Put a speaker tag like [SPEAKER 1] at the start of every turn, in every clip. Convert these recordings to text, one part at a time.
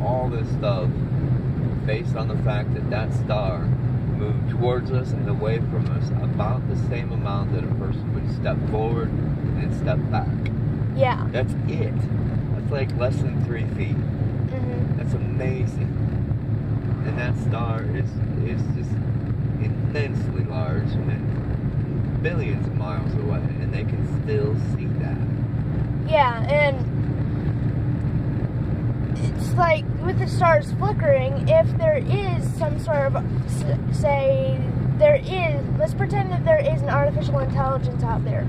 [SPEAKER 1] all this stuff based on the fact that that star moved towards us and away from us about the same amount that a person would step forward and step back.
[SPEAKER 2] Yeah.
[SPEAKER 1] That's it. That's like less than 3 feet.
[SPEAKER 2] Mm-hmm.
[SPEAKER 1] That's amazing. And that star is just immensely large and billions of miles away, and they can still see that.
[SPEAKER 2] Yeah, and it's like with the stars flickering, if there is some sort of, let's pretend that there is an artificial intelligence out there.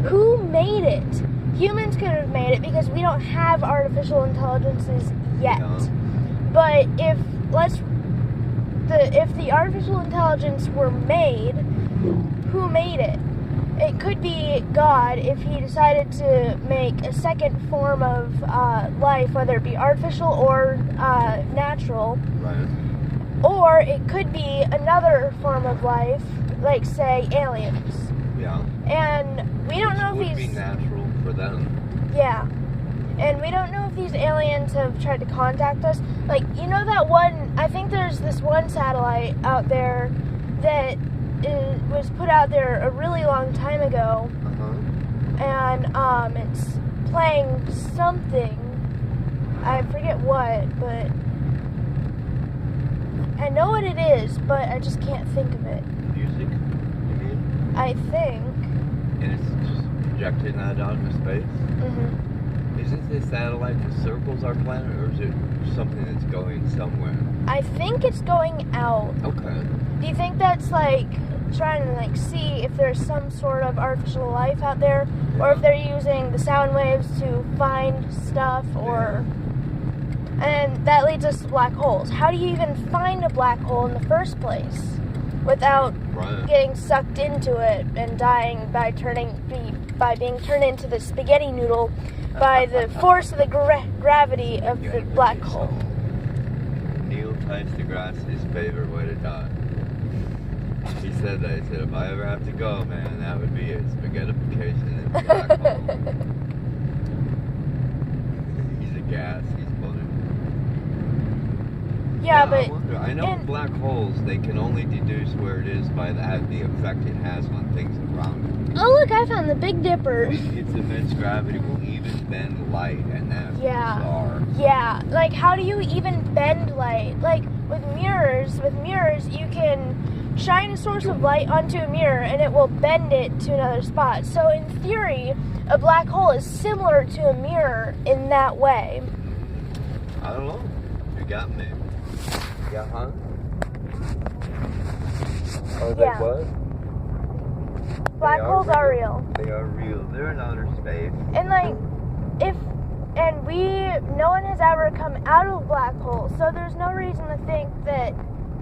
[SPEAKER 2] Who made it? Humans could have made it because we don't have artificial intelligences yet.
[SPEAKER 1] No.
[SPEAKER 2] But if the artificial intelligence were made, who made it? It could be God if he decided to make a second form of life, whether it be artificial or natural.
[SPEAKER 1] Right.
[SPEAKER 2] Or it could be another form of life, like, say, aliens.
[SPEAKER 1] Yeah.
[SPEAKER 2] And we don't know if
[SPEAKER 1] these... would be natural for them.
[SPEAKER 2] Yeah. And we don't know if these aliens have tried to contact us. Like, you know that one, I think there's this one satellite out there that was put out there a really long time ago. And it's playing something. I forget what, but I know what it is, but I just can't think of it.
[SPEAKER 1] Music, you mean?
[SPEAKER 2] I think.
[SPEAKER 1] And it's just projecting that out into space?
[SPEAKER 2] Mm-hmm.
[SPEAKER 1] Is it this satellite that circles our planet, or is it something that's going somewhere?
[SPEAKER 2] I think it's going out.
[SPEAKER 1] Okay.
[SPEAKER 2] Do you think that's like trying to like see if there's some sort of artificial life out there, or if they're using the sound waves to find stuff, or... And that leads us to black holes. How do you even find a black hole in the first place without getting sucked into it and dying by being turned into the spaghetti noodle by the force of the gravity of the black hole?
[SPEAKER 1] Neil Tice deGrasse's favorite way to die. He said that. He said, if I ever have to go, man, that would be it. Spaghettification in the black hole. He's a gas. He's funny.
[SPEAKER 2] Yeah, but...
[SPEAKER 1] I know black holes, they can only deduce where it is by the effect it has on things around it.
[SPEAKER 2] Oh, look, I found the Big Dipper.
[SPEAKER 1] Its immense gravity will even bend light, and that's bizarre.
[SPEAKER 2] Yeah, like, how do you even bend light? Like, with mirrors, you can shine a source of light onto a mirror, and it will bend it to another spot. So, in theory, a black hole is similar to a mirror in that way.
[SPEAKER 1] I don't know. You got me. Yeah, huh? Oh, they what?
[SPEAKER 2] Black holes are real.
[SPEAKER 1] They are real. They're in outer space.
[SPEAKER 2] And like, no one has ever come out of a black hole, so there's no reason to think that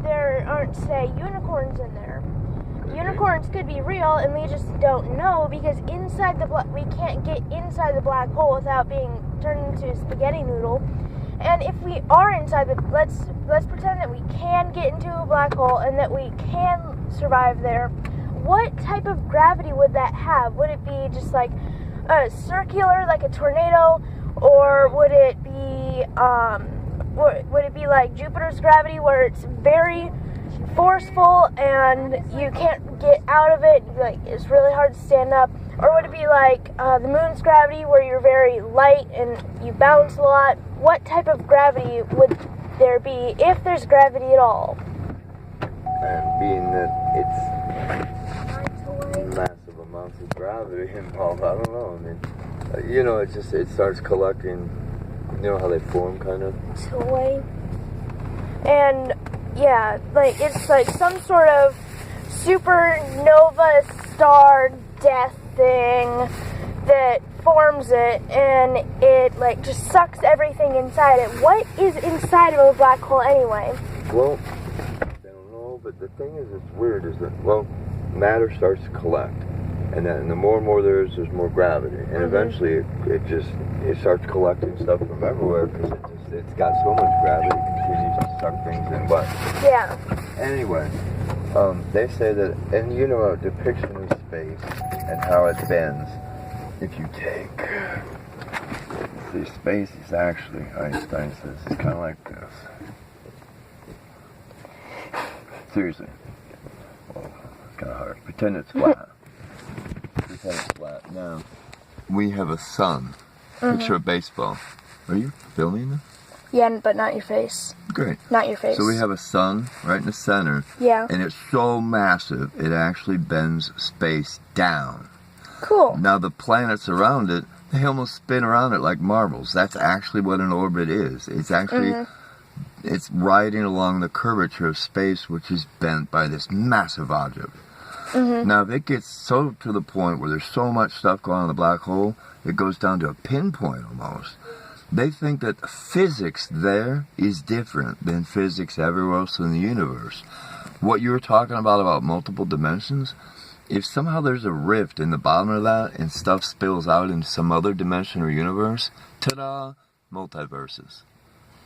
[SPEAKER 2] there aren't, say, unicorns in there. Unicorns could be real, and we just don't know because we can't get inside the black hole without being turned into a spaghetti noodle. And if we are inside let's pretend that we can get into a black hole and that we can survive there. What type of gravity would that have? Would it be just like a circular, like a tornado, or would it be like Jupiter's gravity, where it's very forceful and you can't get out of it? Like, it's really hard to stand up. Or would it be like the moon's gravity, where you're very light and you bounce a lot? What type of gravity would there be, if there's gravity at all?
[SPEAKER 1] And being that it's massive amounts of gravity involved, I don't know. I mean, it starts collecting. You know how they form, kind of?
[SPEAKER 2] Toy. And yeah, like it's like some sort of supernova star death thing that forms it, and it like just sucks everything inside it. What is inside of a black hole anyway?
[SPEAKER 1] Well, I don't know, but the thing is, it's weird, is that, matter starts to collect, and the more and more there's more gravity, and eventually it starts collecting stuff from everywhere because it's got so much gravity, it continues to suck things in. But anyway, they say that, and a depiction of space and how it bends. If you take See, space is actually, Einstein says, it's kind of like this. Seriously. Well, it's kind of hard. Pretend it's flat. Pretend it's flat. Now, we have a sun. Picture a baseball. Are you filming this?
[SPEAKER 2] Yeah, but not your face.
[SPEAKER 1] Great.
[SPEAKER 2] Not your face.
[SPEAKER 1] So we have a sun right in the center.
[SPEAKER 2] Yeah.
[SPEAKER 1] And it's so massive, it actually bends space down.
[SPEAKER 2] Cool.
[SPEAKER 1] Now the planets around it, they almost spin around it like marbles. That's actually what an orbit is. It's actually, it's riding along the curvature of space, which is bent by this massive object. Now if it gets so to the point where there's so much stuff going on in the black hole, it goes down to a pinpoint almost. They think that physics there is different than physics everywhere else in the universe. What you were talking about multiple dimensions, if somehow there's a rift in the bottom of that and stuff spills out into some other dimension or universe, ta-da, multiverses.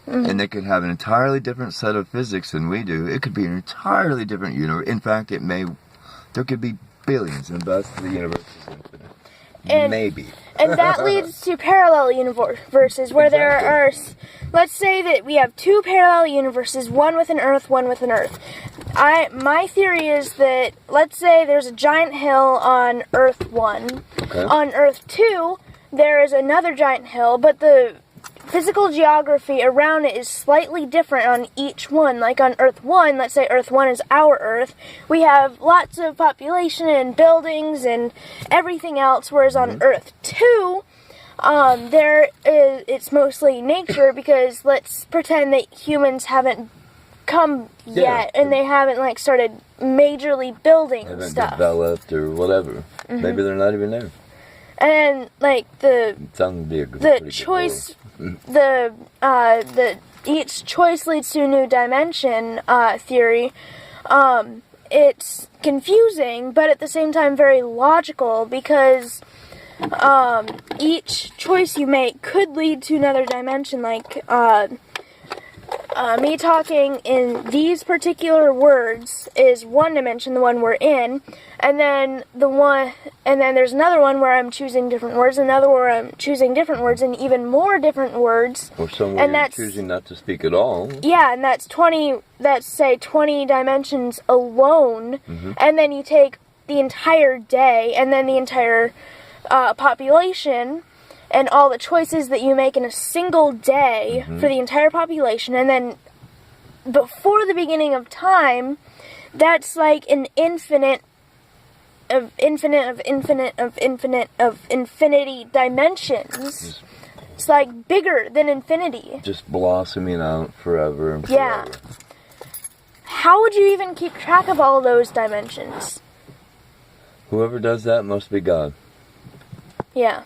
[SPEAKER 1] And they could have an entirely different set of physics than we do. It could be an entirely different universe. In fact, there could be billions, and thus the universe is infinite.
[SPEAKER 2] And,
[SPEAKER 1] maybe.
[SPEAKER 2] And that leads to parallel universes, where there are, let's say that we have two parallel universes, one with an Earth, one with an Earth. My theory is that, let's say there's a giant hill on Earth 1. Okay. On Earth 2, there is another giant hill, but the physical geography around it is slightly different on each one. Like on Earth 1, let's say Earth 1 is our Earth, we have lots of population and buildings and everything else, whereas on Earth 2, it's mostly nature, because let's pretend that humans haven't come yet, and they haven't started majorly building
[SPEAKER 1] haven't
[SPEAKER 2] stuff.
[SPEAKER 1] Developed or whatever. Maybe they're not even there.
[SPEAKER 2] And each choice leads to a new dimension theory. It's confusing, but at the same time very logical, because each choice you make could lead to another dimension. Like me talking in these particular words is one dimension, the one we're in, and then there's another one where I'm choosing different words, another where I'm choosing different words, and even more different words.
[SPEAKER 1] Or somewhere you're choosing not to speak at all.
[SPEAKER 2] Yeah, and that's 20 dimensions alone, and then you take the entire day, and then the entire population, and all the choices that you make in a single day for the entire population, and then before the beginning of time, that's like an infinity dimensions. It's like bigger than infinity.
[SPEAKER 1] Just blossoming out forever and forever.
[SPEAKER 2] Yeah. How would you even keep track of all of those dimensions?
[SPEAKER 1] Whoever does that must be God.
[SPEAKER 2] Yeah.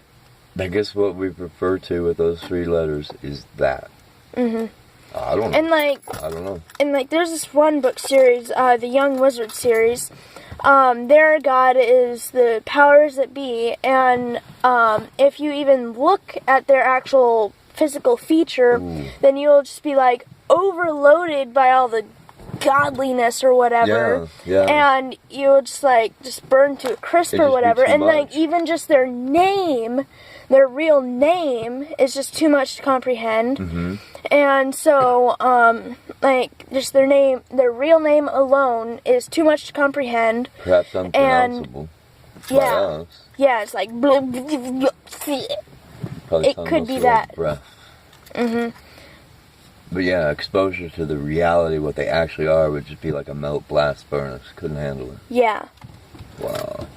[SPEAKER 1] I guess what we refer to with those three letters is that. I don't know.
[SPEAKER 2] And
[SPEAKER 1] I don't know.
[SPEAKER 2] And there's this one book series, the Young Wizard series. Their God is the powers that be, and if you even look at their actual physical feature, then you'll just be overloaded by all the godliness or whatever, and you'll just burn to a crisp or whatever, and even just their name, their real name, is just too much to comprehend. And so just their name, their real name alone is too much to comprehend.
[SPEAKER 1] Perhaps unpronounceable.
[SPEAKER 2] And it's like it could be that.
[SPEAKER 1] Breath. But yeah, exposure to the reality, what they actually are, would just be like a melt blast furnace. Couldn't handle it.
[SPEAKER 2] Yeah.
[SPEAKER 1] Wow.